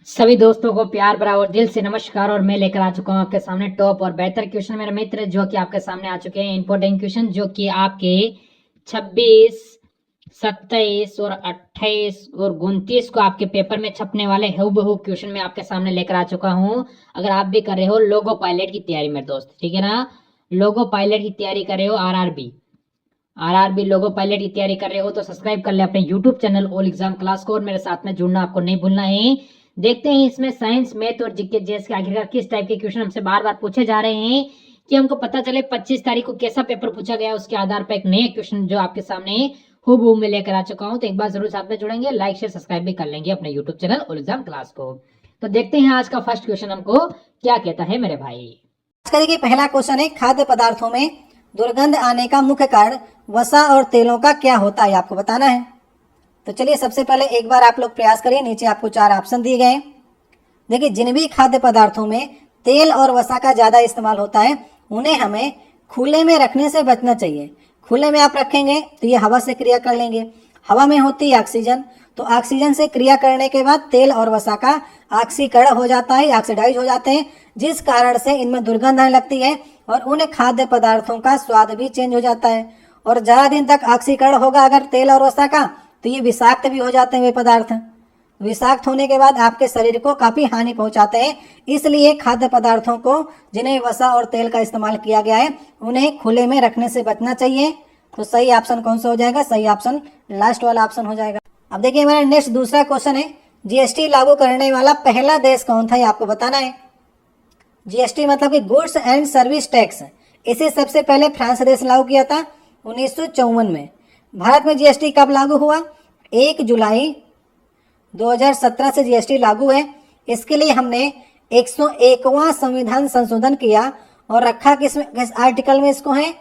सभी दोस्तों को प्यार भरा और दिल से नमस्कार। और मैं लेकर आ चुका हूं आपके सामने टॉप और बेहतर क्वेश्चन मेरे मित्र, जो कि आपके सामने आ चुके हैं इंपॉर्टेंट क्वेश्चन, जो कि आपके 26, 27 और 28 और 29 को आपके पेपर में छपने वाले हूबहू क्वेश्चन में आपके सामने लेकर आ चुका हूं। अगर आप भी कर रहे हो लोगो पायलट की तैयारी मेरे दोस्त, ठीक है ना, लोगो पायलट की तैयारी कर रहे हो, आरआरबी लोगो पायलट की तैयारी कर रहे हो, तो सब्सक्राइब कर ले अपने YouTube channel all exam class को, और मेरे साथ में जुड़ना आपको नहीं भूलना है। देखते हैं इसमें साइंस, मैथ और जीके जेएस के आखिरकार किस टाइप के क्वेश्चन हमसे बार बार पूछे जा रहे हैं, कि हमको पता चले 25 तारीख को कैसा पेपर पूछा गया, उसके आधार पर एक नए क्वेश्चन जो आपके सामने हूबहू में लेकर आ चुका हूं। तो एक बार जरूर साथ में जुड़ेंगे, लाइक शेयर सब्सक्राइब भी कर लेंगे अपने YouTube channel all exam class को। तो देखते हैं आज का फर्स्ट क्वेश्चन हमको क्या कहता है मेरे भाई। आज का देखिए पहला क्वेश्चन है, खाद्य पदार्थों में दुर्गंध आने का मुख्य कारण वसा और तेलों का क्या होता है, आपको बताना है। तो चलिए सबसे पहले एक बार आप लोग प्रयास करिए, नीचे आपको 4 ऑप्शन दिए गए हैं। देखिए जिन भी खाद्य पदार्थों में तेल और वसा का ज़्यादा इस्तेमाल होता है उन्हें हमें खुले में रखने से बचना चाहिए। खुले में आप रखेंगे तो ये हवा से क्रिया कर लेंगे, हवा में होती है ऑक्सीजन, तो ऑक्सीजन से क्रिया करने के बाद तेल और वसा का ऑक्सीकरण हो जाता है, ऑक्सीडाइज हो जाते हैं, जिस कारण से इनमें दुर्गंध आने लगती है और उन खाद्य पदार्थों का स्वाद भी चेंज हो जाता है। और ज़्यादा दिन तक ऑक्सीकरण होगा अगर तेल और वसा का, तो ये विषाक्त भी हो जाते हैं वे पदार्थ। विषाक्त होने के बाद आपके शरीर को काफ़ी हानि पहुंचाते हैं। इसलिए खाद्य पदार्थों को जिन्हें वसा और तेल का इस्तेमाल किया गया है उन्हें खुले में रखने से बचना चाहिए। तो सही ऑप्शन कौन सा हो जाएगा? सही ऑप्शन लास्ट वाला ऑप्शन हो जाएगा। अब देखिए हमारा नेक्स्ट दूसरा क्वेश्चन है, जीएसटी लागू करने वाला पहला देश कौन था, ये आपको बताना है। जीएसटी मतलब कि गुड्स एंड सर्विस टैक्स, इसे सबसे पहले फ्रांस देश लागू किया था 1954 में। भारत में जीएसटी कब लागू हुआ? 1 जुलाई 2017 से जीएसटी लागू है। इसके लिए हमने 101वां संविधान संशोधन किया और रखा किस आर्टिकल में इसको है?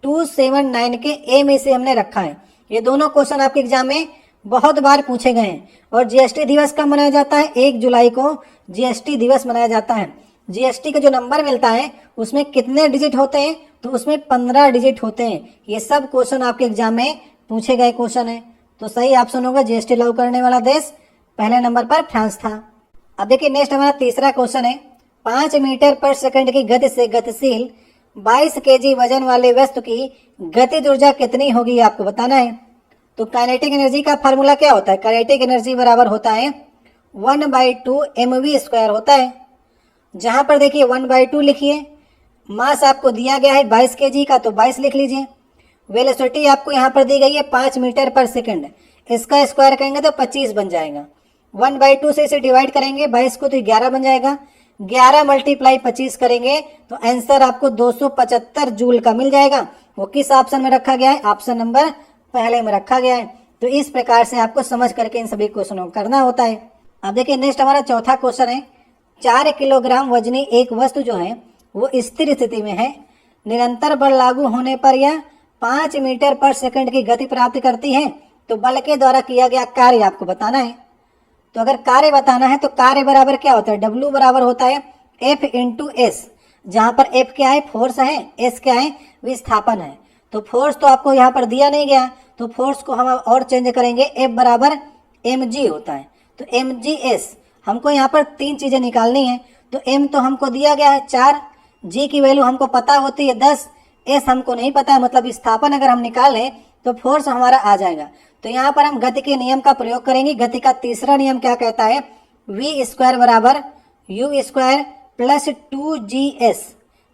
279 के ए में इसे हमने रखा है। ये दोनों क्वेश्चन आपके एग्जाम में बहुत बार पूछे गए हैं। और जीएसटी दिवस कब मनाया जाता है? 1 जुलाई को जीएसटी दिवस मनाया जाता है। जीएसटी का जो नंबर मिलता है उसमें कितने डिजिट होते हैं? तो उसमें 15 डिजिट होते हैं। ये सब क्वेश्चन आपके एग्जाम में पूछे गए क्वेश्चन है। तो सही ऑप्शन होगा जीएसटी लागू करने वाला देश पहले नंबर पर फ्रांस था। अब देखिए नेक्स्ट हमारा तीसरा क्वेश्चन है, 5 मीटर पर सेकंड की गति से गतिशील 22 केजी वजन वाले वस्तु की गतिज ऊर्जा कितनी होगी, आपको बताना है। तो काइनेटिक एनर्जी का फार्मूला क्या होता है? काइनेटिक एनर्जी बराबर होता है 1/2 mv² होता है। जहां पर देखिए 1/2 लिखिए, मास आपको दिया गया है 22 केजी का, तो 22 लिख लीजिए। वेलोसिटी आपको यहाँ पर दी गई है 5 मीटर पर सेकंड, इसका स्क्वायर करेंगे तो 25 बन जाएगा। 1/2 से इसे डिवाइड करेंगे 22 को, तो 11 बन जाएगा। 11 × 25 करेंगे तो आंसर आपको 275 जूल का मिल जाएगा। वो किस ऑप्शन में रखा गया है? ऑप्शन नंबर पहले में रखा गया है। तो इस प्रकार से आपको समझ करके इन सभी क्वेश्चनों को करना होता है। अब देखिए नेक्स्ट हमारा चौथा क्वेश्चन है, 4 किलोग्राम वजनी एक वस्तु जो है वो स्थिर स्थिति में है, निरंतर बल लागू होने पर यह 5 मीटर पर सेकंड की गति प्राप्त करती है। तो बल के द्वारा किया गया कार्य आपको बताना है। तो अगर कार्य बताना है तो कार्य बराबर क्या होता है? W बराबर होता है F × S, जहां पर F क्या है? फोर्स है, S क्या है? विस्थापन है। तो फोर्स तो आपको यहाँ पर दिया नहीं गया, तो फोर्स को हम और चेंज करेंगे, F बराबर mg होता है। तो mgs हमको यहाँ पर 3 चीजें निकालनी है। तो m तो हमको दिया गया है 4, g की वैल्यू हमको पता होती है 10, s हमको नहीं पता है, मतलब विस्थापन अगर हम निकालें तो फोर्स हमारा आ जाएगा। तो यहाँ पर हम गति के नियम का प्रयोग करेंगे। गति का तीसरा नियम क्या कहता है? v² बराबर u² + 2gs,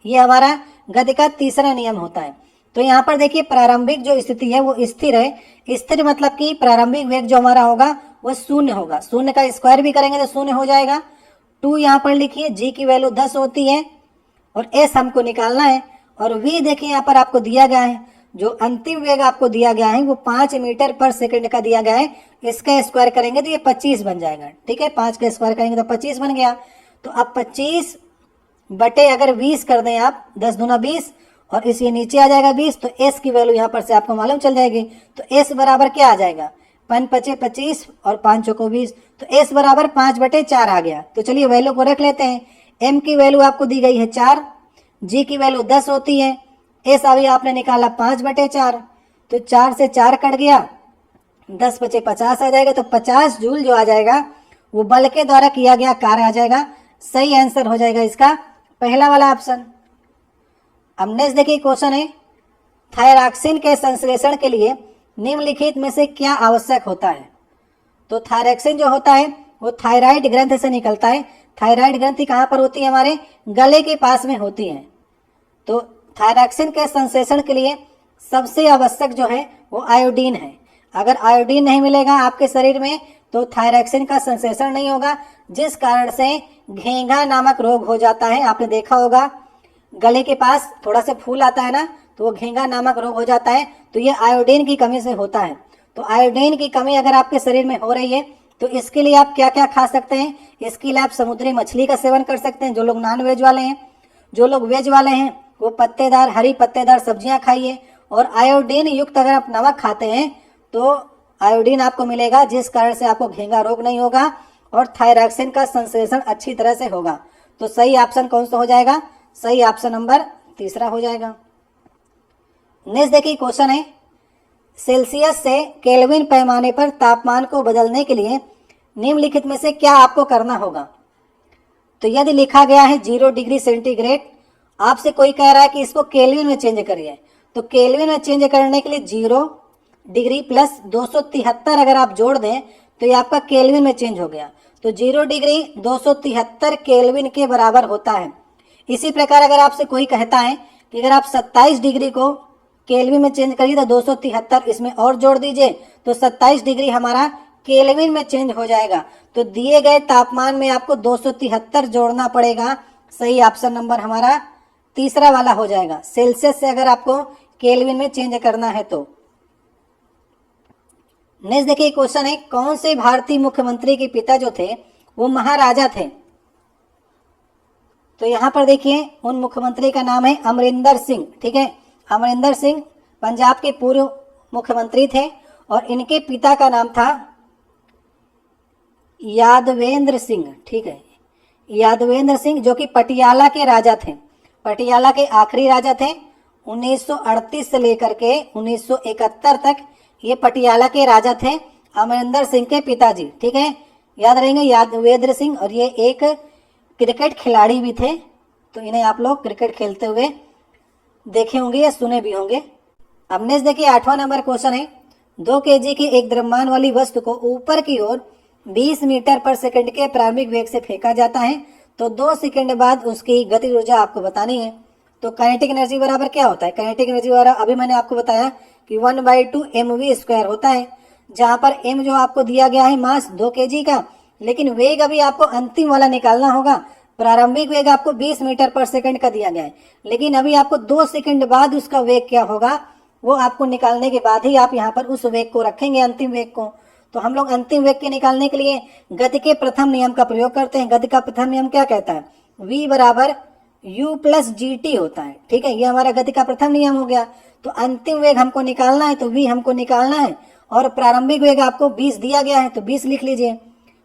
ये हमारा गति का तीसरा नियम होता है। तो यहाँ पर देखिए प्रारंभिक जो स्थिति है वो स्थिर है। स्थिर मतलब कि प्रारंभिक वेग जो हमारा होगा वो 0 होगा। 0 का स्क्वायर भी करेंगे तो 0 हो जाएगा। 2 यहाँ पर लिखिए, g की वैल्यू 10 होती है और s हमको निकालना है। और v देखिए यहाँ पर आपको दिया गया है, जो अंतिम वेग आपको दिया गया है वो 5 मीटर पर सेकंड का दिया गया है। इसका स्क्वायर करेंगे तो ये 25 बन जाएगा। ठीक है, 5 का स्क्वायर करेंगे तो 25 बन गया। तो अब 25 बटे अगर 20 कर दें आप, 10 दूना 20, और इस ये नीचे आ जाएगा 20, तो s की वैल्यू यहाँ पर से आपको मालूम चल जाएगी। तो s बराबर क्या आ जाएगा? 5 × 5 = 25 और 5 × 20, तो s बराबर 5/4 आ गया। तो चलिए वैल्यू को रख लेते हैं। m की वैल्यू आपको दी गई है 4, g की वैल्यू 10 होती है, s अभी आपने निकाला 5/4, तो 4 से 4 कट गया, 10 × 5 = 50 आ जाएगा। तो 50 जूल जो आ जाएगा वो बल के द्वारा किया गया कार्य आ जाएगा। सही आंसर हो जाएगा इसका पहला वाला ऑप्शन। अब नेक्स्ट देखिए क्वेश्चन है, थायरॉक्सिन के संश्लेषण के लिए निम्नलिखित में से क्या आवश्यक होता है। तो थायरॉक्सिन जो होता है वो थायराइड ग्रंथि से निकलता है। थायराइड ग्रंथि कहाँ पर होती है, हमारे गले के पास में होती है। तो थायरॉक्सिन के संश्लेषण के लिए सबसे आवश्यक जो है वो आयोडीन है। अगर आयोडीन नहीं मिलेगा आपके शरीर में तो थायरॉक्सिन का संश्लेषण नहीं होगा, जिस कारण से घेंघा नामक रोग हो जाता है। आपने देखा होगा गले के पास थोड़ा सा फूल आता है ना, तो वो घेंघा नामक रोग हो जाता है। तो ये आयोडीन की कमी से होता है। तो आयोडीन की कमी अगर आपके शरीर में हो रही है तो इसके लिए आप क्या क्या खा सकते हैं। इसके लिए आप समुद्री मछली का सेवन कर सकते हैं, जो लोग नॉन वेज वाले हैं। जो लोग वेज वाले हैं वो पत्तेदार, हरी पत्तेदार सब्जियां खाइए। और आयोडीन युक्त अगर आप नमक खाते हैं तो आयोडीन आपको मिलेगा, जिस कारण से आपको घेंघा रोग नहीं होगा और थायरॉक्सिन का संश्लेषण अच्छी तरह से होगा। तो सही ऑप्शन कौन सा हो जाएगा, सही ऑप्शन नंबर तीसरा हो जाएगा। नेक्स्ट देखिए क्वेश्चन है, सेल्सियस से केल्विन पैमाने पर तापमान को बदलने के लिए निम्नलिखित में से क्या आपको करना होगा। तो यदि लिखा गया है 0 डिग्री सेंटीग्रेड, आपसे कोई कह रहा है कि इसको केल्विन में चेंज करिए। तो केल्विन में चेंज करने के लिए 0 डिग्री प्लस 273 अगर आप जोड़ दें तो ये आपका केल्विन में चेंज हो गया। तो 0 डिग्री 273 केल्विन के बराबर होता है। इसी प्रकार अगर आपसे कोई कहता है कि अगर आप 27 डिग्री को केल्विन में चेंज करिए तो 273 इसमें और जोड़ दीजिए तो 27 डिग्री हमारा केल्विन में चेंज हो जाएगा। तो दिए गए तापमान में आपको 273 जोड़ना पड़ेगा। सही ऑप्शन नंबर हमारा तीसरा वाला हो जाएगा, सेल्सियस से अगर आपको केल्विन में चेंज करना है तो। नेक्स्ट देखिए क्वेश्चन है, कौन से भारतीय मुख्यमंत्री के पिता जो थे वो महाराजा थे। तो यहां पर देखिए उन मुख्यमंत्री का नाम है अमरिंदर सिंह। ठीक है, अमरिंदर सिंह पंजाब के पूर्व मुख्यमंत्री थे और इनके पिता का नाम था यादवेंद्र सिंह। ठीक है, यादवेंद्र सिंह जो कि पटियाला के राजा थे, पटियाला के आखिरी राजा थे। 1938 से लेकर के 1971 तक ये पटियाला के राजा थे, अमरिंदर सिंह के पिताजी। ठीक है, याद रहेंगे यादवेंद्र सिंह। और ये एक क्रिकेट खिलाड़ी भी थे, तो इन्हें आप लोग क्रिकेट खेलते हुए देखे होंगे या सुने भी होंगे। अब नेक्स्ट देखिए 8वां नंबर क्वेश्चन है, 2 kg की एक द्रव्यमान वाली वस्तु को ऊपर की ओर 20 मीटर पर सेकंड के प्रारंभिक वेग से फेंका जाता है तो 2 सेकंड बाद उसकी गतिज ऊर्जा आपको बतानी है। तो काइनेटिक एनर्जी बराबर क्या होता है, काइनेटिक एनर्जी बराबर अभी मैंने आपको बताया कि 1/2 mv² होता है, जहां पर m जो आपको दिया गया है मास 2 kg का, लेकिन वेग अभी आपको अंतिम वाला निकालना होगा। प्रारंभिक वेग आपको 20 मीटर पर सेकंड का दिया गया है, लेकिन अभी आपको 2 सेकंड बाद उसका वेग क्या होगा वो आपको निकालने के बाद ही आप यहाँ पर उस वेग को रखेंगे, अंतिम वेग को। तो हम लोग अंतिम वेग के निकालने के लिए गति के प्रथम नियम का प्रयोग करते हैं। गति का प्रथम नियम क्या कहता है, v बराबर u प्लस gt होता है। ठीक है, ये हमारा गति का प्रथम नियम हो गया। तो अंतिम वेग हमको निकालना है तो v हमको निकालना है और प्रारंभिक वेग आपको 20 दिया गया है तो 20 लिख लीजिए।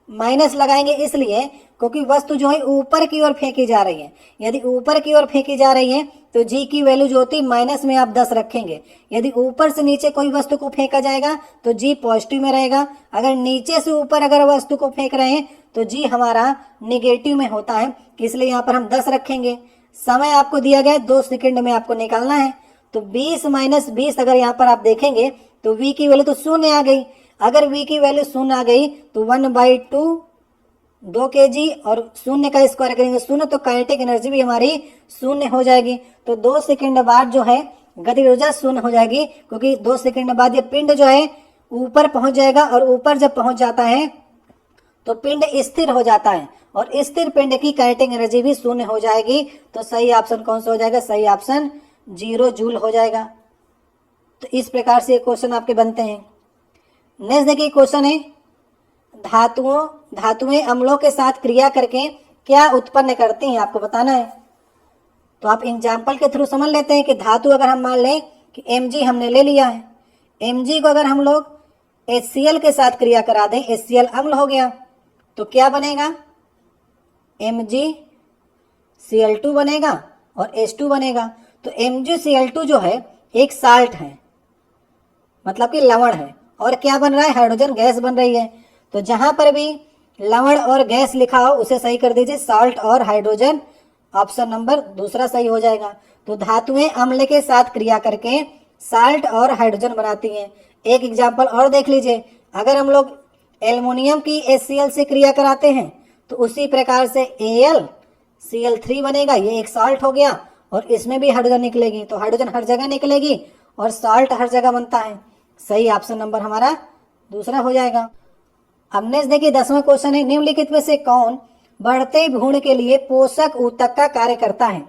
माइनस लगाएंगे इसलिए क्योंकि वस्तु जो है ऊपर की ओर फेंकी जा रही है। यदि ऊपर की ओर फेंकी जा रही है तो जी की वैल्यू जो होती है माइनस में आप 10 रखेंगे। यदि ऊपर से नीचे कोई वस्तु को फेंका जाएगा तो जी पॉजिटिव में रहेगा। अगर नीचे से ऊपर अगर वस्तु को फेंक रहे हैं तो जी हमारा निगेटिव में होता है, इसलिए यहाँ पर हम 10 रखेंगे। समय आपको दिया गया 2 सेकंड में आपको निकालना है। तो 20 - 20 अगर यहाँ पर आप देखेंगे तो v की वैल्यू तो 0 आ गई। अगर v की वैल्यू 0 आ गई तो 1/2 2 kg और 0 का स्क्वायर करेंगे 0, तो काइनेटिक एनर्जी भी हमारी 0 हो जाएगी। तो 2 सेकंड बाद जो है गतिज ऊर्जा 0 हो जाएगी, क्योंकि 2 सेकंड बाद ये पिंड जो है ऊपर पहुंच जाएगा और ऊपर जब पहुंच जाता है तो पिंड स्थिर हो जाता है और स्थिर पिंड की काइनेटिक एनर्जी भी 0 हो जाएगी। तो सही ऑप्शन कौन सा हो जाएगा, सही ऑप्शन 0 जूल हो जाएगा। तो इस प्रकार से क्वेश्चन आपके बनते हैं। नेक्स्ट देखिए क्वेश्चन है, धातुएं अम्लों के साथ क्रिया करके क्या उत्पन्न करती हैं, आपको बताना है। तो आप एग्जाम्पल के थ्रू समझ लेते हैं कि धातु अगर हम मान लें कि Mg हमने ले लिया है, Mg को अगर हम लोग HCl के साथ क्रिया करा दें, HCl अम्ल हो गया, तो क्या बनेगा, MgCl2 बनेगा और H2 बनेगा। तो MgCl2 जो है एक साल्ट है, मतलब कि लवण है, और क्या बन रहा है, हाइड्रोजन गैस बन रही है। तो जहां पर भी लवण और गैस लिखा हो उसे सही कर दीजिए, साल्ट और हाइड्रोजन ऑप्शन नंबर दूसरा सही हो जाएगा। तो धातुएं अम्ल के साथ क्रिया करके साल्ट और हाइड्रोजन बनाती हैं। एक एग्जाम्पल और देख लीजिए, अगर हम लोग एल्युमिनियम की HCl से क्रिया कराते हैं तो उसी प्रकार से AlCl3 बनेगा, ये एक साल्ट हो गया और इसमें भी हाइड्रोजन निकलेगी, तो हाइड्रोजन हर जगह निकलेगी और साल्ट हर जगह बनता है। सही ऑप्शन नंबर हमारा दूसरा हो जाएगा। अब नेक्स्ट देखिए 10वां क्वेश्चन है, निम्नलिखित में से कौन बढ़ते भ्रूण के लिए पोषक ऊतक का कार्य करता है?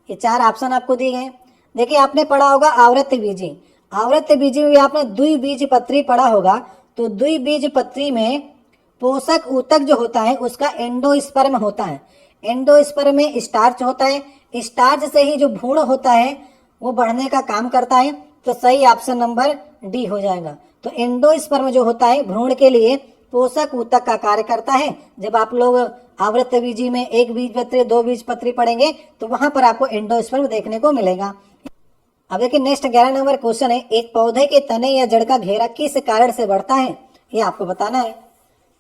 ये 4 ऑप्शन आपको दिए गए। देखिए आपने पढ़ा होगा आवृत्त बीजी, आवृत्त बीजी में आपने द्विबीजपत्री पढ़ा होगा। तो द्विबीजपत्री में पोषक ऊतक जो होता है उसका एंडोस्पर्म होता है। एंडोस्पर्म में स्टार्च होता है, स्टार्च से ही जो भ्रूण होता है वो बढ़ने का काम करता है। तो सही ऑप्शन नंबर डी हो जाएगा। तो एंडोस्पर्म जो होता है भ्रूण के लिए पोषक ऊतक का कार्य करता है। जब आप लोग आवृत्त बीजी में 1 बीजपत्री 2 बीजपत्री पढ़ेंगे तो वहां पर आपको एंडोस्पर्म देखने को मिलेगा। अब देखिए नेक्स्ट 11 नंबर क्वेश्चन है, एक पौधे के तने या जड़ का घेरा किस कारण से बढ़ता है, ये आपको बताना है।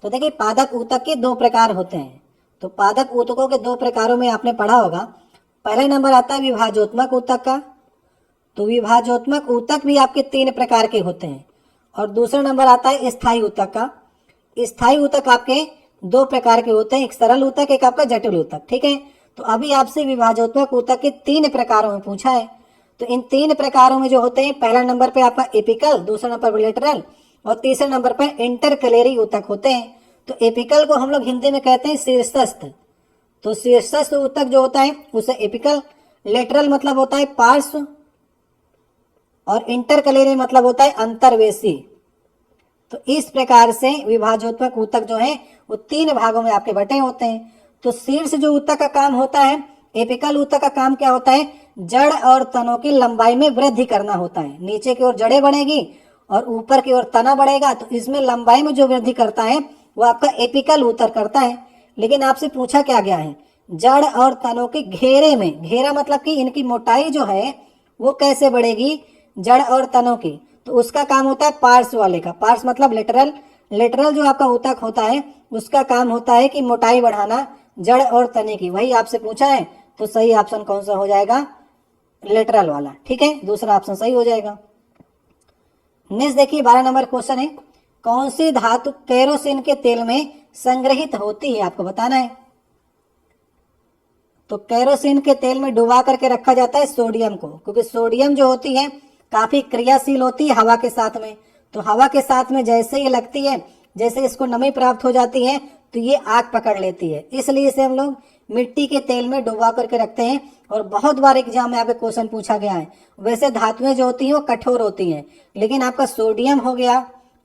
तो देखिए पादप ऊतक के 2 प्रकार होते हैं। तो पादप ऊतकों के 2 प्रकारों में आपने पढ़ा होगा। पहला नंबर आता है विभाजोत्मक ऊतक का। तो विभाजोत्मक ऊतक भी आपके 3 प्रकार के होते हैं। और दूसरा नंबर आता है स्थायी ऊतक का। स्थायी ऊतक आपके 2 प्रकार के होते हैं, एक सरल ऊतक, एक आपका जटिल ऊतक। ठीक है, तो अभी आपसे विभाजोत्मक ऊतक के 3 प्रकारों में पूछा है। तो इन 3 प्रकारों में जो होते हैं, पहला नंबर पे आपका एपिकल, दूसरा नंबर पर लेटरल और तीसरे नंबर पर इंटरकलेरी ऊतक होते हैं। तो एपिकल को हम लोग हिंदी में कहते हैं शीर्षस्थ। तो शीर्षस्थ ऊतक जो होता है उसे एपिकल, लेटरल मतलब होता है पार्श्व और इंटरकलेरी मतलब होता है अंतर्वेशी। तो इस प्रकार से विभाजोत्मक ऊतक जो है वो 3 भागों में आपके बटे होते हैं। तो शीर्ष जो ऊतक का काम होता है, एपिकल ऊतक का काम क्या होता है, जड़ और तनों की लंबाई में वृद्धि करना होता है। नीचे की ओर जड़ें बढ़ेगी और ऊपर की ओर तना बढ़ेगा, तो इसमें लंबाई में जो वृद्धि करता है वो आपका एपिकल ऊतक करता है। लेकिन आपसे पूछा क्या गया है, जड़ और तनों के घेरे में, घेरा मतलब कि इनकी मोटाई जो है वो कैसे बढ़ेगी जड़ और तनों की, तो उसका काम होता है पार्श्व वाले का। पार्श्व मतलब लेटरल, लेटरल जो आपका ऊतक होता है उसका काम होता है कि मोटाई बढ़ाना जड़ और तने की। वही आपसे पूछा है, तो सही ऑप्शन कौन सा हो जाएगा, लेटरल वाला। ठीक है, दूसरा ऑप्शन सही हो जाएगा। नेक्स्ट देखिए 12 नंबर क्वेश्चन है, कौन सी धातु केरोसिन के तेल में संग्रहित होती है, आपको बताना है। तो केरोसिन के तेल में डुबा करके रखा जाता है सोडियम को, क्योंकि सोडियम जो होती है काफी क्रियाशील होती है हवा के साथ में। तो हवा के साथ में जैसे ही लगती है, जैसे इसको नमी प्राप्त हो जाती है तो ये आग पकड़ लेती है, इसलिए इसे हम लोग मिट्टी के तेल में डुबा करके रखते हैं। और बहुत बार एग्जाम में यहाँ पे क्वेश्चन पूछा गया है। वैसे धातुएं जो होती हैं वो कठोर होती हैं, लेकिन आपका सोडियम हो गया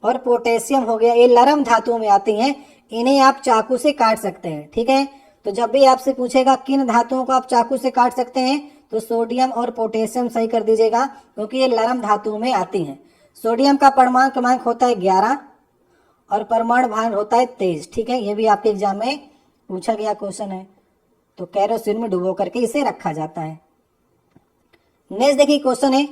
और पोटेशियम हो गया, ये नरम धातुओं में आती हैं, इन्हें आप चाकू से काट सकते हैं। ठीक है, तो जब भी आपसे पूछेगा किन धातुओं को आप चाकू से काट सकते हैं, तो सोडियम और पोटेशियम सही कर दीजिएगा, क्योंकि ये नरम धातुओं में आती हैं। सोडियम का परमाणु क्रमांक होता है 11 और परमाणु भार होता है 23। ठीक है, ये भी आपके एग्जाम में पूछा गया क्वेश्चन है। तो केरोसिन में डुबो करके इसे रखा जाता है। नेक्स्ट देखिए क्वेश्चन है,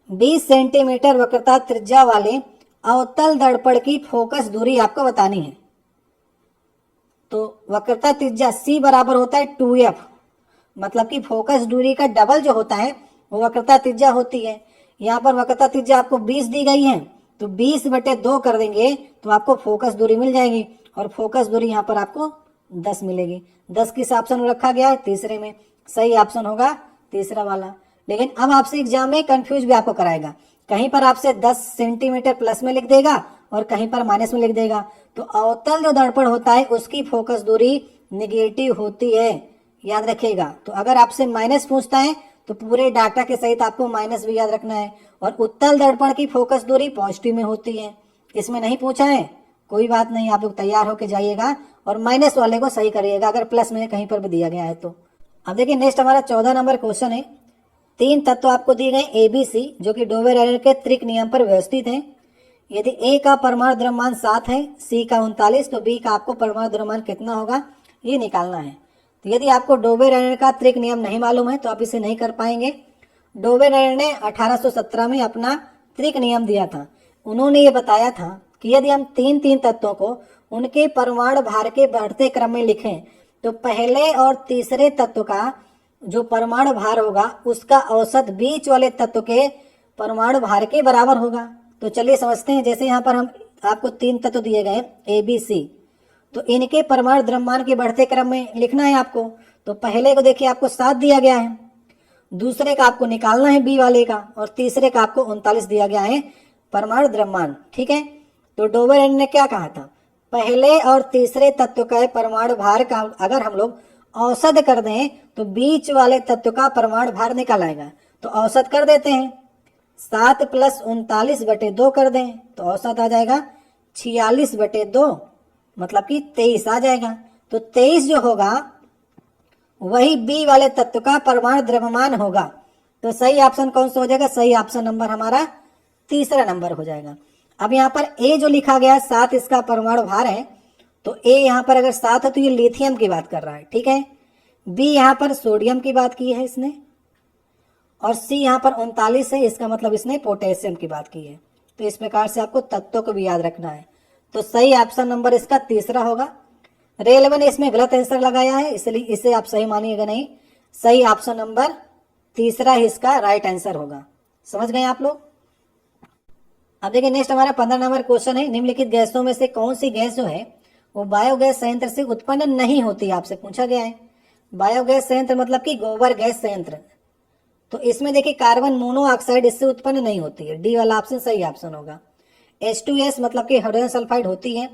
20 सेंटीमीटर वक्रता त्रिज्या वाले अवतल दर्पण की फोकस दूरी आपको बतानी है। तो वक्रता त्रिज्या C बराबर होता है 2f, मतलब कि फोकस दूरी का डबल जो होता है वो वक्रता त्रिज्या होती है। यहाँ पर वक्रता त्रिज्या आपको 20 दी गई है, तो 20/2 कर देंगे तो आपको फोकस दूरी मिल जाएगी, और फोकस दूरी यहाँ पर आपको 10 मिलेगी। 10 किस ऑप्शन में रखा गया है, तीसरे में। सही ऑप्शन होगा तीसरा वाला। लेकिन अब आपसे एग्जाम में कंफ्यूज भी आपको कराएगा, कहीं पर आपसे 10 सेंटीमीटर प्लस में लिख देगा और कहीं पर माइनस में लिख देगा। तो अवतल जो दर्पण होता है उसकी फोकस दूरी निगेटिव होती है, याद रखिएगा। तो अगर आपसे माइनस पूछता है तो पूरे डाटा के सहित आपको माइनस भी याद रखना है। और उत्तल दर्पण की फोकस दूरी पॉजिटिव में होती है, इसमें नहीं पूछा है, कोई बात नहीं, आप लोग तैयार होके जाइएगा और माइनस वाले को सही करिएगा अगर प्लस में कहीं पर भी दिया गया है तो। अब देखिए नेक्स्ट हमारा 14 नंबर क्वेश्चन है, 3 तत्व आपको दिए गए ABC जो कि डोवेर-एरर के त्रिक नियम पर व्यवस्थित हैं। यदि A का परमाणु द्रव्यमान 7 है, C का 39, तो B का आपको परमाणु द्रव्यमान कितना होगा ये निकालना है। तो यदि आपको डोवेर-एरर का त्रिक नियम नहीं मालूम है तो आप इसे नहीं कर पाएंगे। डोवेर-एरर ने 1817 में अपना त्रिक नियम दिया था। उन्होंने ये बताया था कि यदि हम 3 तत्वों को उनके परमाणु भार के बढ़ते क्रम में लिखें। तो पहले और तीसरे तत्व का जो परमाणु भार होगा उसका औसत बीच वाले तत्व के परमाणु भार के बराबर होगा। तो चलिए समझते हैं। जैसे यहाँ पर हम आपको 3 तत्व दिए गए ए बी सी, तो इनके परमाणु द्रव्यमान के बढ़ते क्रम में लिखना है आपको। तो पहले को देखिए आपको 7 दिया गया है, दूसरे का आपको निकालना है बी वाले का, और तीसरे का आपको 39 दिया गया है परमाणु द्रव्यमान। ठीक है, तो डोबर एंड ने क्या कहा था, पहले और तीसरे तत्व का परमाणु भार का अगर हम लोग औसत कर दें तो बीच वाले तत्व का परमाणु भार निकल आएगा। तो औसत कर देते हैं, 7 + 39/2 कर दें तो औसत आ जाएगा 46/2, मतलब कि 23 आ जाएगा। तो 23 जो होगा वही बी वाले तत्व का परमाणु द्रव्यमान होगा। तो सही ऑप्शन कौन सा हो जाएगा, सही ऑप्शन नंबर हमारा तीसरा नंबर हो जाएगा। अब यहाँ पर ए जो लिखा गया 7 इसका परमाणु भार है, तो ए यहाँ पर अगर 7 है तो ये लिथियम की बात कर रहा है। ठीक है, बी यहाँ पर सोडियम की बात की है इसने, और सी यहाँ पर 39 है, इसका मतलब इसने पोटेशियम की बात की है। तो इस प्रकार से आपको तत्वों को भी याद रखना है। तो सही ऑप्शन नंबर इसका तीसरा होगा। रेलवे ने इसमें गलत आंसर लगाया है, इसलिए इसे आप सही मानिएगा नहीं। सही ऑप्शन नंबर तीसरा ही इसका राइट आंसर होगा। समझ गए आप लोग। अब देखिए नेक्स्ट हमारा 15 नंबर क्वेश्चन है, निम्नलिखित गैसों में से कौन सी गैस जो है वो बायोगैस संयंत्र से उत्पन्न नहीं होती, आपसे पूछा गया है। बायोगैस संयंत्र मतलब कि गोबर गैस संयंत्र। तो इसमें देखिए कार्बन मोनोऑक्साइड इससे उत्पन्न नहीं होती है, डी वाला ऑप्शन सही ऑप्शन होगा। H2S मतलब कि हाइड्रोजन सल्फाइड होती है,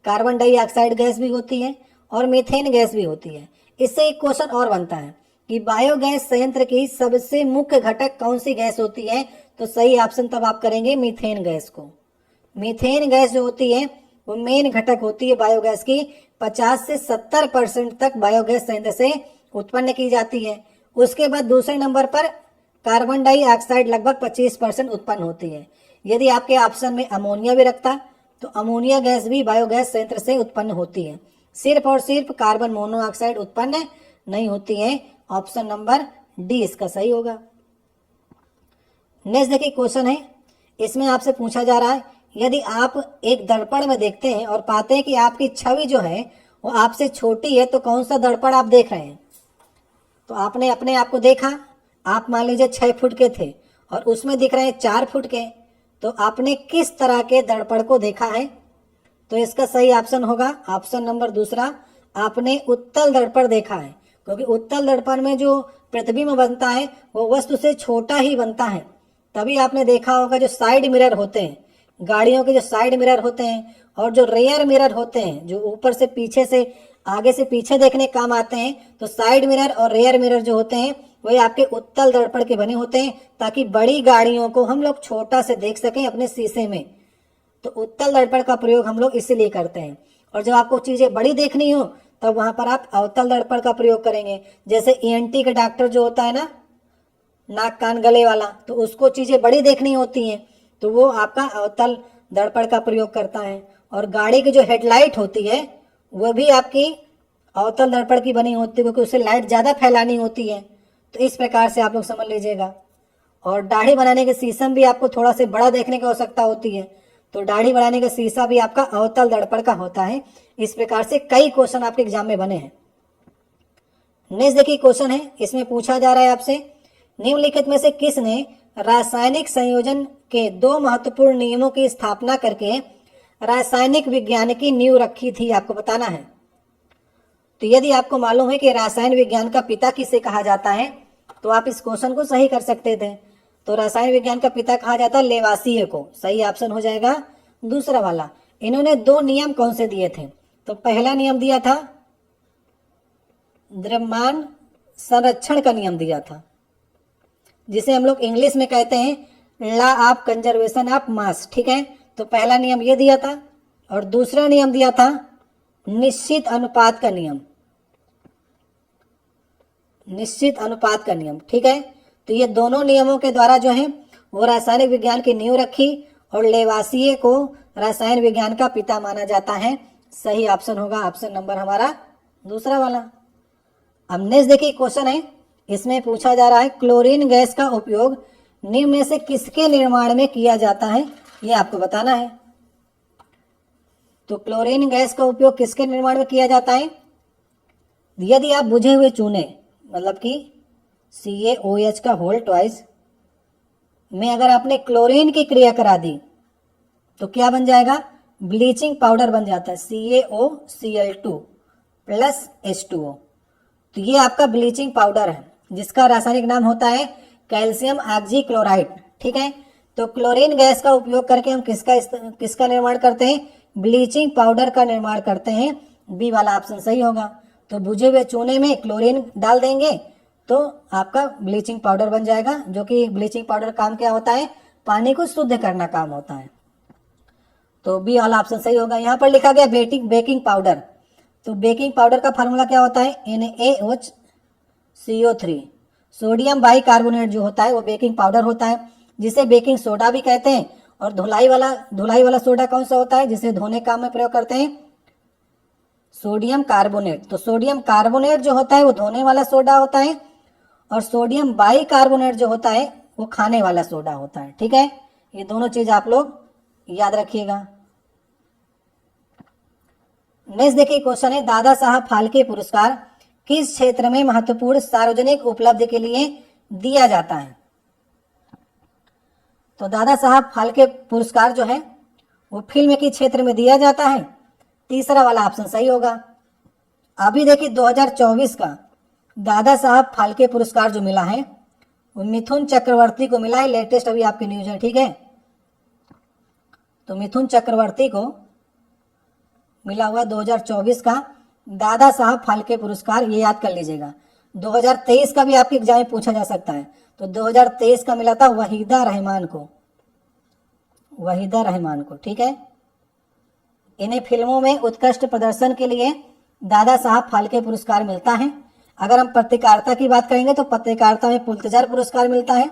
कार्बन डाइऑक्साइड गैस भी होती है, और मीथेन गैस भी होती है। इससे एक क्वेश्चन और बनता है कि बायोगैस संयंत्र की सबसे मुख्य घटक कौन सी गैस होती है, तो सही ऑप्शन तब आप करेंगे मीथेन गैस को। मीथेन गैस जो होती है वो मेन घटक होती है बायोगैस की। 50 से 70% तक बायोगैस संयंत्र से उत्पन्न की जाती है। उसके बाद दूसरे नंबर पर कार्बन डाइऑक्साइड लगभग 25% उत्पन्न होती है। यदि आपके ऑप्शन में अमोनिया भी रखता तो अमोनिया गैस भी बायोगैस संयंत्र से उत्पन्न होती है। सिर्फ और सिर्फ कार्बन मोनोऑक्साइड उत्पन्न नहीं होती है। ऑप्शन नंबर डी इसका सही होगा। नेक्स्ट देखिए क्वेश्चन है, इसमें आपसे पूछा जा रहा है यदि आप एक दर्पण में देखते हैं और पाते हैं कि आपकी छवि जो है वो आपसे छोटी है, तो कौन सा दर्पण आप देख रहे हैं। तो आपने अपने आप को देखा, आप मान लीजिए 6 फुट के थे और उसमें दिख रहे हैं 4 फुट के, तो आपने किस तरह के दर्पण को देखा है। तो इसका सही ऑप्शन होगा ऑप्शन नंबर दूसरा, आपने उत्तल दर्पण देखा है। क्योंकि उत्तल दर्पण में जो प्रतिबिंब बनता है वो वस्तु से छोटा ही बनता है। तभी आपने देखा होगा जो साइड मिरर होते हैं, गाड़ियों के जो साइड मिरर होते हैं और जो रेयर मिरर होते हैं जो ऊपर से पीछे से आगे से पीछे देखने काम आते हैं, तो साइड मिरर और रेयर मिरर जो होते हैं वही आपके उत्तल दर्पण के बने होते हैं, ताकि बड़ी गाड़ियों को हम लोग छोटा से देख सकें अपने शीशे में। तो उत्तल दर्पण का प्रयोग हम लोग इसीलिए करते हैं। और जब आपको चीजें बड़ी देखनी हो तब वहां पर आप अवतल दर्पण का प्रयोग करेंगे। जैसे ENT का डॉक्टर जो होता है ना, नाक कान गले वाला, तो उसको चीजें बड़ी देखनी होती हैं तो वो आपका अवतल दर्पण का प्रयोग करता है। और गाड़ी की जो हेडलाइट होती है वो भी आपकी अवतल दर्पण की बनी होती है, क्योंकि उसे लाइट ज्यादा फैलानी होती है। तो इस प्रकार से आप लोग समझ लीजिएगा। और दाढ़ी बनाने के शीशम भी आपको थोड़ा से बड़ा देखने की आवश्यकता होती है, तो दाढ़ी बनाने का शीशा भी आपका अवतल दर्पण का होता है। इस प्रकार से कई क्वेश्चन आपके एग्जाम में बने हैं। नेक्स्ट देखिए क्वेश्चन है, इसमें पूछा जा रहा है आपसे निम्नलिखित में से किसने रासायनिक संयोजन के 2 महत्वपूर्ण नियमों की स्थापना करके रासायनिक विज्ञान की नींव रखी थी, आपको बताना है। तो यदि आपको मालूम है कि रसायन विज्ञान का पिता किसे कहा जाता है तो आप इस क्वेश्चन को सही कर सकते थे। तो रसायन विज्ञान का पिता कहा जाता है लेवासिए को, सही ऑप्शन हो जाएगा दूसरा वाला। इन्होंने 2 नियम कौन से दिए थे, तो पहला नियम दिया था द्रव्यमान संरक्षण का नियम दिया था, जिसे हम लोग इंग्लिश में कहते हैं law of conservation of mass. ठीक है, तो पहला नियम ये दिया था। और दूसरा नियम दिया था निश्चित अनुपात का नियम, निश्चित अनुपात का नियम। ठीक है, तो ये दोनों नियमों के द्वारा जो है वो रासायनिक विज्ञान की नींव रखी, और लेवासिए को रसायन विज्ञान का पिता माना जाता है। सही ऑप्शन होगा ऑप्शन नंबर हमारा दूसरा वाला। अब नेक्स्ट देखिए क्वेश्चन है, इसमें पूछा जा रहा है क्लोरीन गैस का उपयोग निम्न में से किसके निर्माण में किया जाता है, ये आपको बताना है। तो क्लोरीन गैस का उपयोग किसके निर्माण में किया जाता है? यदि आप बुझे हुए चूने मतलब कि CaOH का होल ट्वाइस में अगर आपने क्लोरीन की क्रिया करा दी तो क्या बन जाएगा? ब्लीचिंग पाउडर बन जाता है, CaOCl2 प्लस H2O। तो ये आपका ब्लीचिंग पाउडर है जिसका रासायनिक नाम होता है कैल्शियम ऑक्सीक्लोराइड। ठीक है, तो क्लोरीन गैस का उपयोग करके हम किसका निर्माण करते हैं? ब्लीचिंग पाउडर का निर्माण करते हैं। बी वाला ऑप्शन सही होगा। तो बुझे हुए चूने में क्लोरीन डाल देंगे तो आपका ब्लीचिंग पाउडर बन जाएगा, जो कि ब्लीचिंग पाउडर काम क्या होता है? पानी को शुद्ध करना काम होता है। तो बी वाला ऑप्शन सही होगा। यहाँ पर लिखा गया बेकिंग पाउडर। तो बेकिंग पाउडर का फार्मूला क्या होता है? NaOHCO3। सोडियम बाइकार्बोनेट जो होता है वो बेकिंग पाउडर होता है, जिसे बेकिंग सोडा भी कहते हैं। और धुलाई वाला सोडा कौन सा होता है जिसे धोने काम में प्रयोग करते हैं? Sodium carbonate. तो सोडियम कार्बोनेट जो होता है वो धोने वाला सोडा होता है, और सोडियम बाइकार्बोनेट जो होता है वो खाने वाला सोडा होता है। ठीक है, ये दोनों चीज आप लोग याद रखिएगा। नेक्स्ट देखिए क्वेश्चन है, दादा साहब फाल्के पुरस्कार किस क्षेत्र में महत्वपूर्ण सार्वजनिक उपलब्धि के लिए दिया जाता है? तो दादा साहब फाल्के पुरस्कार जो है वो फिल्म के क्षेत्र में दिया जाता है। तीसरा वाला ऑप्शन सही होगा। अभी देखिए 2024 का दादा साहब फाल्के पुरस्कार जो मिला है वो मिथुन चक्रवर्ती को मिला है। लेटेस्ट अभी आपकी न्यूज है। ठीक है, तो मिथुन चक्रवर्ती को मिला हुआ 2024 का दादा साहब फाल्के पुरस्कार, ये याद कर लीजिएगा। 2023 का भी आपके एग्जाम में पूछा जा सकता है। तो 2023 का मिला था वहीदा रहमान को। ठीक है, इन्हें फिल्मों में उत्कृष्ट प्रदर्शन के लिए दादा साहब फाल्के पुरस्कार मिलता है। अगर हम पत्रकारिता की बात करेंगे तो पत्रकारिता में पुलित्जर पुरस्कार मिलता है।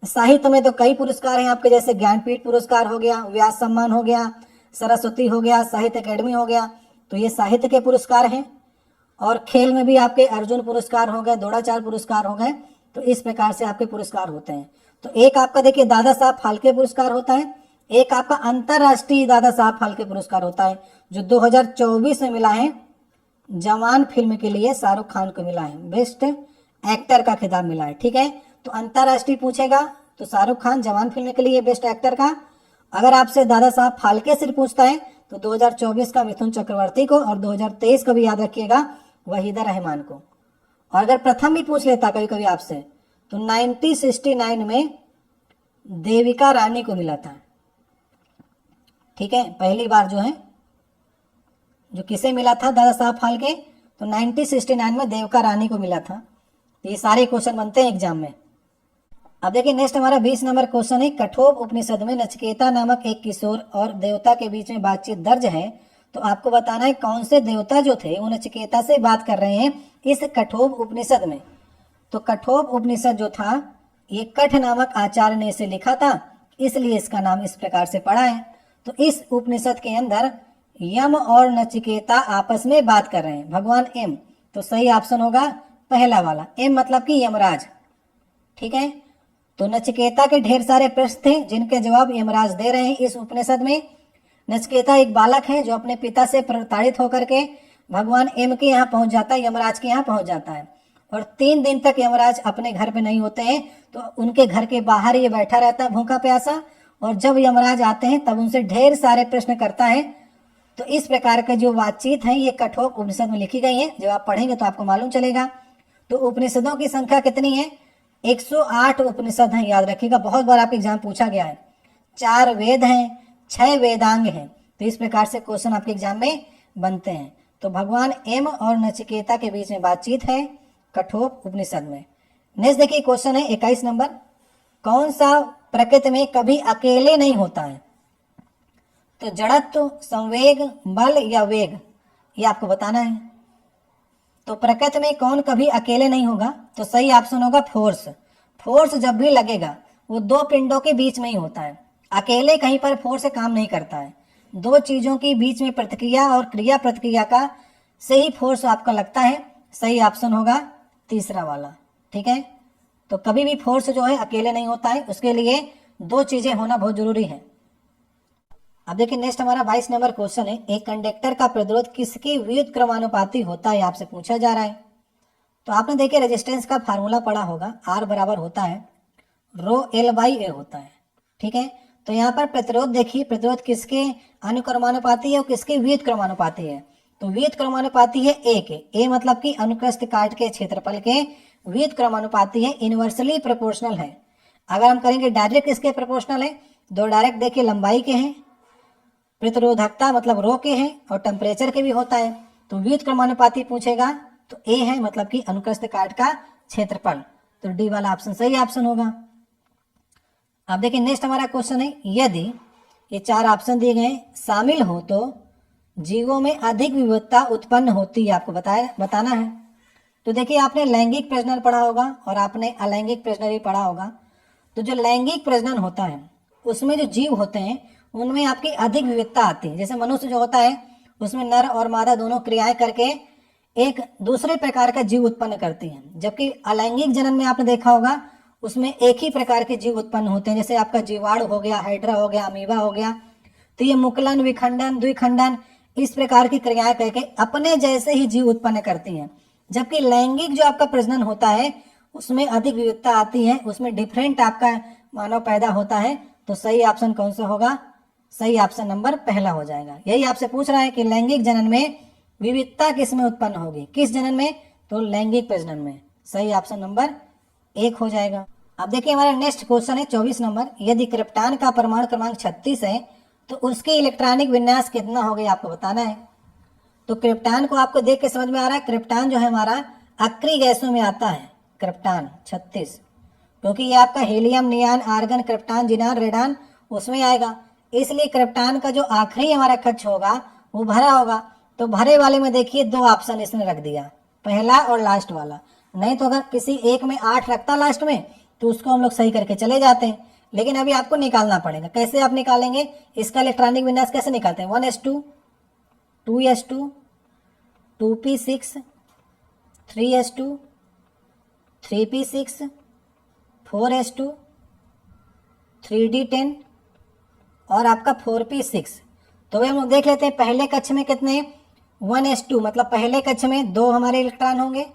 साहित्य में तो कई पुरस्कार हैं आपके, जैसे ज्ञानपीठ पुरस्कार हो गया, व्यास सम्मान हो गया, सरस्वती हो गया, साहित्य अकेडमी हो गया। तो ये साहित्य के पुरस्कार हैं। और खेल में भी आपके अर्जुन पुरस्कार हो गए, द्रोणाचार्य पुरस्कार हो गए। तो इस प्रकार से आपके पुरस्कार होते हैं। तो एक आपका देखिए दादा साहब फाल्के पुरस्कार होता है, एक आपका अंतरराष्ट्रीय दादा साहब फाल्के पुरस्कार होता है जो 2024 में मिला है। जवान फिल्म के लिए शाहरुख खान को मिला है, बेस्ट एक्टर का खिताब मिला है। ठीक है, तो अंतरराष्ट्रीय पूछेगा तो शाहरुख खान जवान फिल्म के लिए बेस्ट एक्टर का। अगर आपसे दादा साहब फाल्के से पूछता है तो 2024 का मिथुन चक्रवर्ती को, और 2023 का भी याद रखिएगा वहीदा रहमान को। और अगर प्रथम भी पूछ लेता कभी कभी आपसे तो 1969 में देविका रानी को मिला था। ठीक है, पहली बार जो किसे मिला था दादा साहब फाल्के, तो 1969 में देविका रानी को मिला था। तो ये सारे क्वेश्चन बनते हैं एग्जाम में। अब देखिए नेक्स्ट हमारा 20 नंबर क्वेश्चन है, कठोप उपनिषद में नचिकेता नामक एक किशोर और देवता के बीच में बातचीत दर्ज है। तो आपको बताना है कौन से देवता जो थे वो नचिकेता से बात कर रहे हैं इस कठोप उपनिषद में। तो कठोप उपनिषद जो था ये कठ नामक आचार्य ने इसे लिखा था, इसलिए इसका नाम इस प्रकार से पड़ा है। तो इस उपनिषद के अंदर यम और नचिकेता आपस में बात कर रहे हैं, भगवान यम। तो सही ऑप्शन होगा पहला वाला, यम मतलब कि यमराज। ठीक है, तो नचिकेता के ढेर सारे प्रश्न थे जिनके जवाब यमराज दे रहे हैं इस उपनिषद में। नचिकेता एक बालक है जो अपने पिता से प्रताड़ित होकर के भगवान यम के यहाँ पहुंच जाता है, यमराज के यहाँ पहुंच जाता है। और 3 दिन तक यमराज अपने घर पे नहीं होते हैं, तो उनके घर के बाहर ये बैठा रहता है भूखा प्यासा। और जब यमराज आते हैं तब उनसे ढेर सारे प्रश्न करता है। तो इस प्रकार का जो बातचीत है ये कठोप उपनिषद में लिखी गई है। जब आप पढ़ेंगे तो आपको मालूम चलेगा। तो उपनिषदों की संख्या कितनी है? 108 उपनिषद हैं, याद रखिएगा। बहुत बार आपके एग्जाम पूछा गया है। 4 वेद हैं, 6 वेदांग हैं। तो इस प्रकार से क्वेश्चन आपके एग्जाम में बनते हैं। तो भगवान यम और नचिकेता के बीच में बातचीत है कठोप उपनिषद में। नेक्स्ट देखिए क्वेश्चन है 21 नंबर, कौन सा प्रकृति में कभी अकेले नहीं होता है? तो जड़त्व, संवेग, बल या वेग, ये आपको बताना है। तो प्रकृति में कौन कभी अकेले नहीं होगा? तो सही ऑप्शन होगा फोर्स। फोर्स जब भी लगेगा वो 2 पिंडों के बीच में ही होता है। अकेले कहीं पर फोर्स काम नहीं करता है। 2 चीजों के बीच में प्रतिक्रिया और क्रिया प्रतिक्रिया का से ही फोर्स आपका लगता है। सही ऑप्शन होगा तीसरा वाला। ठीक है, तो कभी भी फोर्स जो है अकेले नहीं होता है, उसके लिए 2 चीजें होना बहुत जरूरी है। अब देखिए नेक्स्ट हमारा 22 नंबर क्वेश्चन है, एक कंडक्टर का प्रतिरोध किसके व्युत क्रमानुपाती होता है, आपसे पूछा जा रहा है। तो आपने देखिए रेजिस्टेंस का फार्मूला पढ़ा होगा, R बराबर होता है रो L बाई ए होता है, ठीक है। तो यहाँ पर प्रतिरोध देखिए, प्रतिरोध किसके अनुक्रमानुपाती है और किसके व्युत क्रमानुपाती है। तो व्युत क्रमानुपाती है ए के, ए मतलब कि अनुप्रस्थ काट के क्षेत्रफल के व्युत क्रमानुपाती है, इनवर्सली प्रोपोर्शनल है। अगर हम करेंगे डायरेक्ट किसके प्रोपोर्शनल है, दो डायरेक्ट देखिए लंबाई के हैं, प्रतिरोधकता मतलब रो के हैं और टेम्परेचर के भी होता है। तो व्युत क्रमानुपाती पूछेगा तो ए है मतलब कि अनुप्रस्थ काट का क्षेत्रफल, तो डी वाला ऑप्शन सही ऑप्शन होगा। अब देखिए नेक्स्ट हमारा क्वेश्चन है, यदि ये चार ऑप्शन दिए गए शामिल हो तो जीवों में अधिक विविधता उत्पन्न होती है, आपको बताना है। तो देखिए आपने लैंगिक प्रजनन पढ़ा होगा और आपने अलैंगिक प्रजनन भी पढ़ा होगा। तो जो लैंगिक प्रजनन होता है उसमें जो जीव होते हैं उनमें आपकी अधिक विविधता आती है। जैसे मनुष्य जो होता है उसमें नर और मादा दोनों क्रियाएं करके एक दूसरे प्रकार का जीव उत्पन्न करती हैं, जबकि अलैंगिक जनन में आपने देखा होगा उसमें एक ही प्रकार के जीव उत्पन्न होते हैं। जैसे आपका जीवाणु हो गया, हाइड्रा हो गया, अमीबा हो गया। तो ये मुकलन, विखंडन, द्विखंडन इस प्रकार की क्रियाएं करके अपने जैसे ही जीव उत्पन्न करती हैं। जबकि लैंगिक जो आपका प्रजनन होता है उसमें अधिक विविधता आती है, उसमें डिफरेंट आपका मानव पैदा होता है। तो सही ऑप्शन कौन सा होगा, सही ऑप्शन नंबर पहला हो जाएगा। यही आपसे पूछ रहा है कि लैंगिक जनन में विविधता किस में उत्पन्न होगी, किस जनन में, तो लैंगिक प्रजनन में। सही ऑप्शन नंबर 1 हो जाएगा। अब देखिए हमारा नेक्स्ट क्वेश्चन है 24 नंबर, यदि क्रिप्टॉन का परमाणु क्रमांक 36 है तो उसके इलेक्ट्रॉनिक विन्यास कितना हो गया, आपको बताना है। तो क्रिप्टॉन को आपको देख के समझ में आ रहा है, क्रिप्टॉन जो है हमारा अक्रिय गैसों में आता है, क्रिप्टॉन 36, क्योंकि ये आपका हीलियम, नियान, आर्गन, क्रिप्टॉन, जिनान, रेडान उसमें आएगा। इसलिए क्रिप्टॉन का जो आखिरी हमारा कक्ष होगा वो भरा होगा। तो भरे वाले में देखिए 2 ऑप्शन इसने रख दिया, पहला और लास्ट वाला। नहीं तो अगर किसी एक में 8 रखता लास्ट में तो उसको हम लोग सही करके चले जाते हैं, लेकिन अभी आपको निकालना पड़ेगा। कैसे आप निकालेंगे, इसका इलेक्ट्रॉनिक विन्यास कैसे निकालते हैं, 1s2, 2s2, 2p6, 3s2, 3p6, 4s2, 3d10 और आपका 4p6। तो वे हम लोग देख लेते हैं पहले कक्ष में कितने, 1s2 मतलब पहले कक्ष में 2 हमारे इलेक्ट्रॉन होंगे,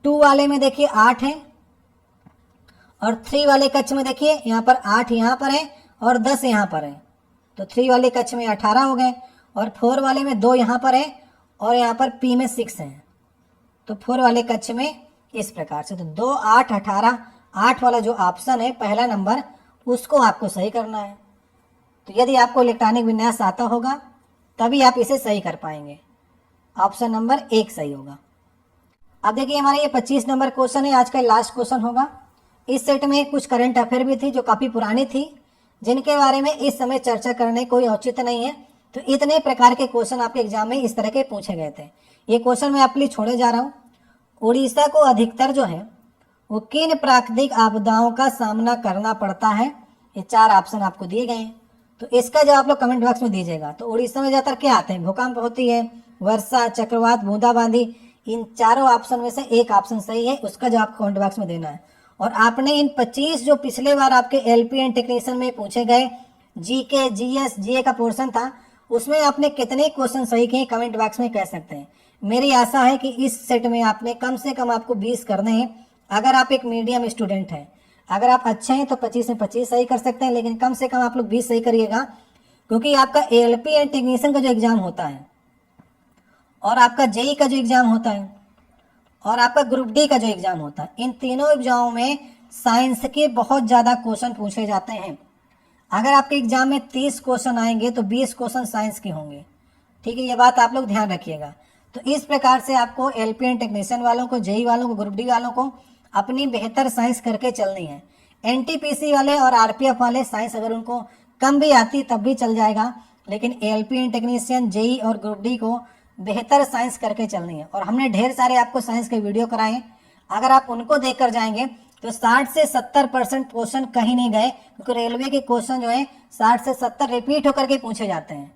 2 वाले में देखिए 8 है और 3 वाले कक्ष में देखिए यहाँ पर 8 यहाँ पर है और 10 यहाँ पर है। तो 3 वाले कक्ष में 18 हो गए और 4 वाले में 2 यहाँ पर है और यहाँ पर p में 6 है। तो 4 वाले कक्ष में इस प्रकार से, तो 2, 8, 18, 8 वाला जो ऑप्शन है पहला नंबर उसको आपको सही करना है। तो यदि आपको इलेक्ट्रॉनिक विन्यास आता होगा तभी आप इसे सही कर पाएंगे। ऑप्शन नंबर 1 सही होगा। अब देखिए हमारा ये 25 नंबर क्वेश्चन है, आज का लास्ट क्वेश्चन होगा। इस सेट में कुछ करंट अफेयर भी थी जो काफ़ी पुरानी थी, जिनके बारे में इस समय चर्चा करने कोई औचित्य नहीं है। तो इतने प्रकार के क्वेश्चन आपके एग्जाम में इस तरह के पूछे गए थे। ये क्वेश्चन मैं आपके लिए छोड़े जा रहा हूँ। उड़ीसा को अधिकतर जो है वो किन प्राकृतिक आपदाओं का सामना करना पड़ता है, ये 4 ऑप्शन आपको दिए गए हैं। तो इसका जवाब आप लोग कमेंट बॉक्स में दीजिएगा। तो उड़ीसा में ज़्यादातर क्या आते हैं, भूकंप होती है, वर्षा, चक्रवात, बूंदाबांदी। इन चारों ऑप्शन में से एक ऑप्शन सही है, उसका जवाब कमेंट बॉक्स में देना है। और आपने इन 25 जो पिछले बार आपके एलपी एंड टेक्नीशियन में पूछे गए जीके, जीएस, जीए का पोर्शन था, उसमें आपने कितने क्वेश्चन सही किए कमेंट बॉक्स में कह सकते हैं। मेरी आशा है कि इस सेट में आपने कम से कम आपको 20 करने हैं। अगर आप एक मीडियम स्टूडेंट हैं, अगर आप अच्छे हैं तो 25 में 25 सही कर सकते हैं, लेकिन कम से कम आप लोग 20 सही करिएगा, क्योंकि आपका एलपी एंड टेक्नीशियन का जो एग्जाम होता है और आपका जेई का जो एग्जाम होता है और आपका ग्रुप डी का जो एग्जाम होता है, इन तीनों एग्जामों में साइंस के बहुत ज़्यादा क्वेश्चन पूछे जाते हैं। अगर आपके एग्जाम में 30 क्वेश्चन आएंगे तो 20 क्वेश्चन साइंस के होंगे, ठीक है, ये बात आप लोग ध्यान रखिएगा। तो इस प्रकार से आपको एलपी एंड टेक्नीशियन वालों को, जेई वालों को, ग्रुप डी वालों को अपनी बेहतर साइंस करके चलनी है। एनटीपीसी वाले और आरपीएफ वाले साइंस अगर उनको कम भी आती तब भी चल जाएगा, लेकिन एलपी एंड टेक्नीशियन, जेई और ग्रुप डी को बेहतर साइंस करके चलनी है। और हमने ढेर सारे आपको साइंस के वीडियो कराए, अगर आप उनको देखकर जाएंगे तो 60 से 70% क्वेश्चन कहीं नहीं गए, क्योंकि रेलवे के क्वेश्चन जो है 60 से 70 रिपीट होकर के पूछे जाते हैं।